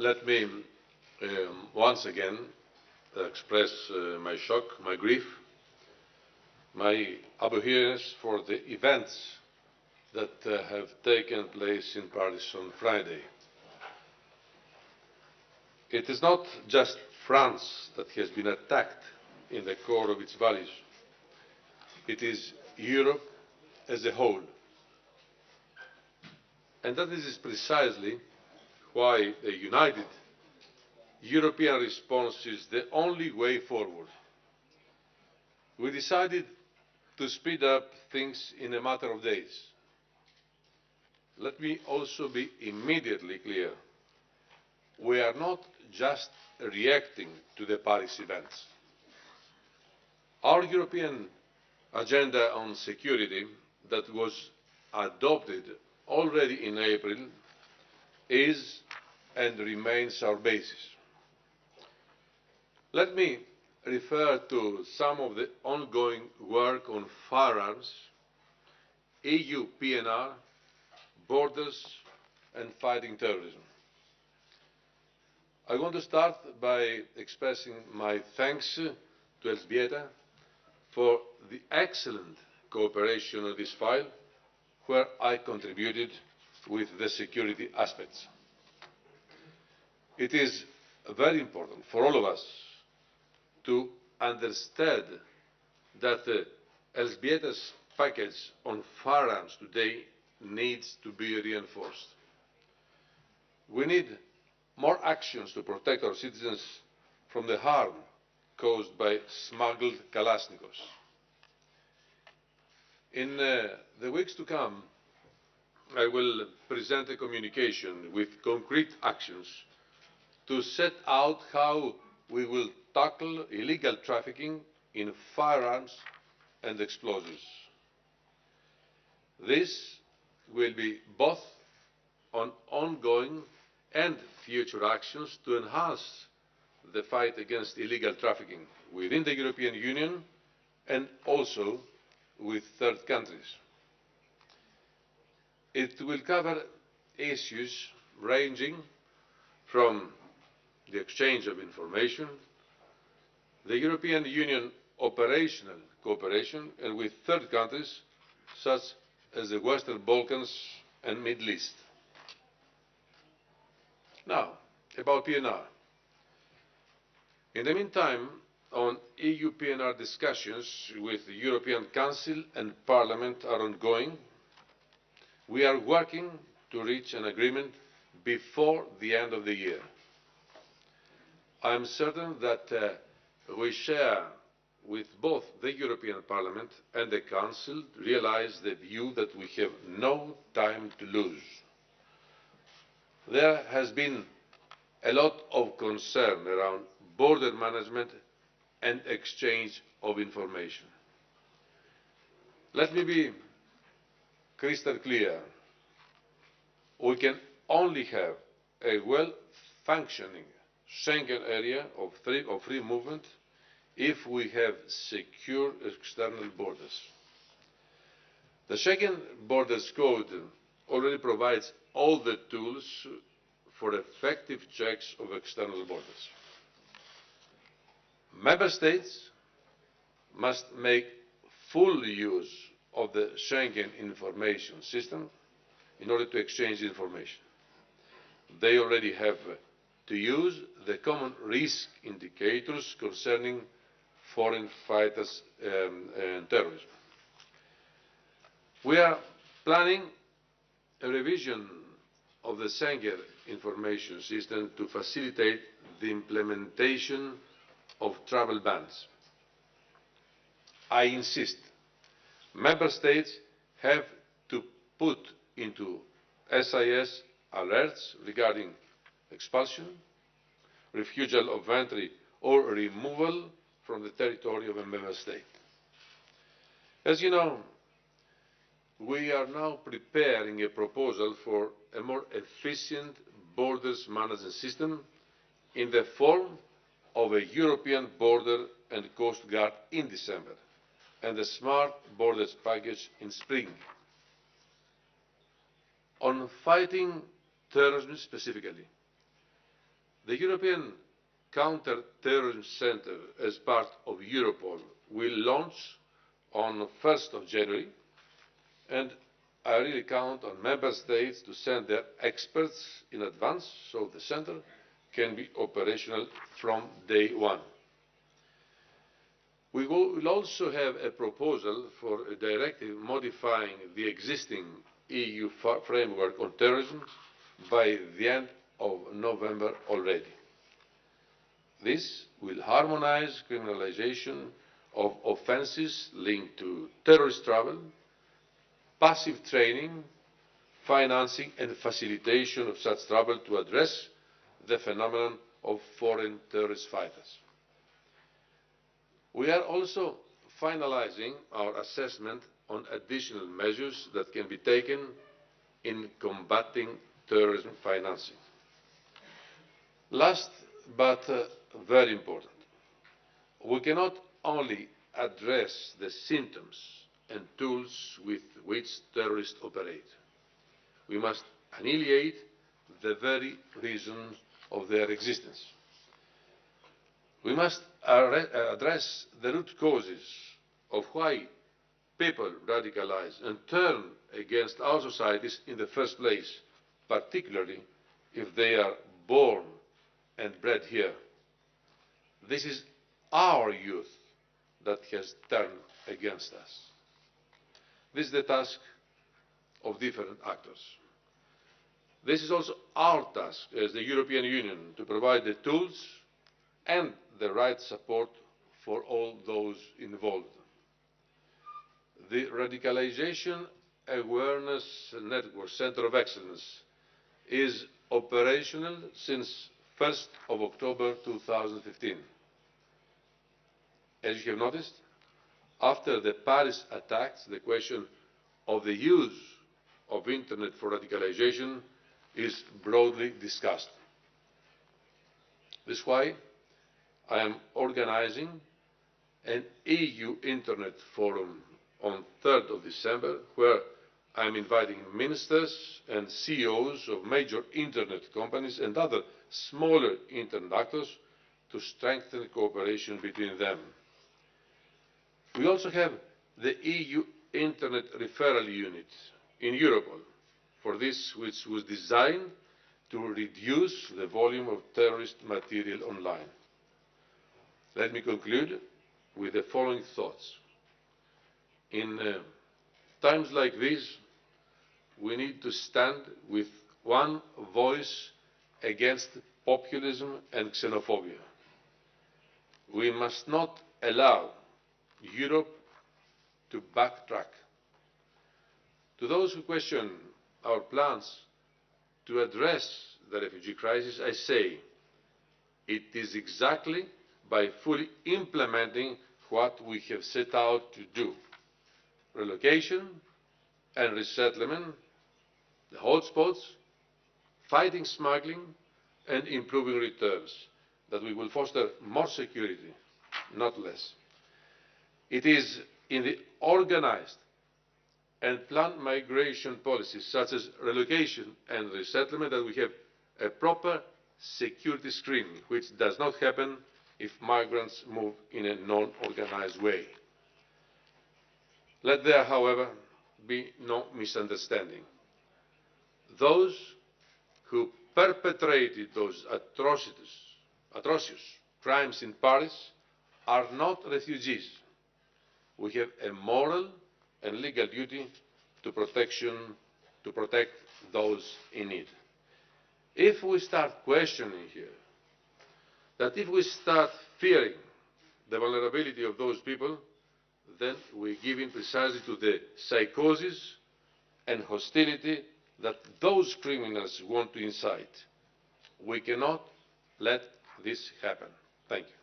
Let me once again express my shock, my grief, my abhorrence for the events that have taken place in Paris on Friday. It is not just France that has been attacked in the core of its values. It is Europe as a whole. And that is precisely why a united European response is the only way forward. We decided to speed up things in a matter of days. Let me also be immediately clear. We are not just reacting to the Paris events. Our European agenda on security that was adopted already in April is and remains our basis. Let me refer to some of the ongoing work on firearms, EU PNR, borders and fighting terrorism. I want to start by expressing my thanks to Elżbieta for the excellent cooperation on this file, where I contributed with the security aspects. It is very important for all of us to understand that Elżbieta's package on firearms today needs to be reinforced. We need more actions to protect our citizens from the harm caused by smuggled Kalashnikovs. In the weeks to come, I will present a communication with concrete actions to set out how we will tackle illegal trafficking in firearms and explosives. This will be both on ongoing and future actions to enhance the fight against illegal trafficking within the European Union and also with third countries. It will cover issues ranging from the exchange of information, the European Union operational cooperation, and with third countries such as the Western Balkans and Middle East. Now, about PNR. In the meantime, on EU PNR discussions with the European Council and Parliament are ongoing. We are working to reach an agreement before the end of the year. I am certain that we share with both the European Parliament and the Council realise the view that we have no time to lose. There has been a lot of concern around border management and exchange of information. Let me be crystal clear. We can only have a well-functioning Schengen area of free movement if we have secure external borders. The Schengen Borders Code already provides all the tools for effective checks of external borders. Member States must make full use of the Schengen Information System in order to exchange information. They already have to use the common risk indicators concerning foreign fighters and terrorism. We are planning a revision of the Schengen Information System to facilitate the implementation of travel bans. I insist, Member States have to put into SIS alerts regarding expulsion, refusal of entry or removal from the territory of a Member State. As you know, we are now preparing a proposal for a more efficient borders management system in the form of a European Border and Coast Guard in December and the Smart Borders package in spring. On fighting terrorism specifically, The European Counter-Terrorism Centre, as part of Europol, will launch on 1st of January, and I really count on Member States to send their experts in advance so the Centre can be operational from day one. We will also have a proposal for a directive modifying the existing EU framework on terrorism by the end of November already. This will harmonise criminalisation of offences linked to terrorist travel, passive training, financing and facilitation of such travel to address the phenomenon of foreign terrorist fighters. We are also finalising our assessment on additional measures that can be taken in combating terrorism financing. Last but very important, we cannot only address the symptoms and tools with which terrorists operate. We must annihilate the very reasons of their existence. We must address the root causes of why people radicalise and turn against our societies in the first place, particularly if they are born and bred here. This is our youth that has turned against us. This is the task of different actors. This is also our task as the European Union to provide the tools and the right support for all those involved. The Radicalisation Awareness Network Centre of Excellence is operational since 1st of October 2015. As you have noticed, after the Paris attacks, the question of the use of Internet for radicalisation is broadly discussed. This is why I am organising an EU Internet Forum on 3rd of December, where I am inviting ministers and CEOs of major Internet companies and other smaller Internet actors to strengthen cooperation between them. We also have the EU Internet Referral Unit in Europol, for this which was designed to reduce the volume of terrorist material online. Let me conclude with the following thoughts. In times like these, we need to stand with one voice against populism and xenophobia. We must not allow Europe to backtrack. To those who question our plans to address the refugee crisis, I say it is exactly by fully implementing what we have set out to do: relocation and resettlement, the hotspots, fighting smuggling and improving returns, that we will foster more security, not less. It is in the organised and planned migration policies such as relocation and resettlement that we have a proper security screening, which does not happen if migrants move in a non-organised way. Let there, however, be no misunderstanding. Those who perpetrated those atrocious crimes in Paris are not refugees. We have a moral and legal duty to protect those in need. If we start questioning here, that if we start fearing the vulnerability of those people, then we give in precisely to the psychosis and hostility that those criminals want to incite. We cannot let this happen. Thank you.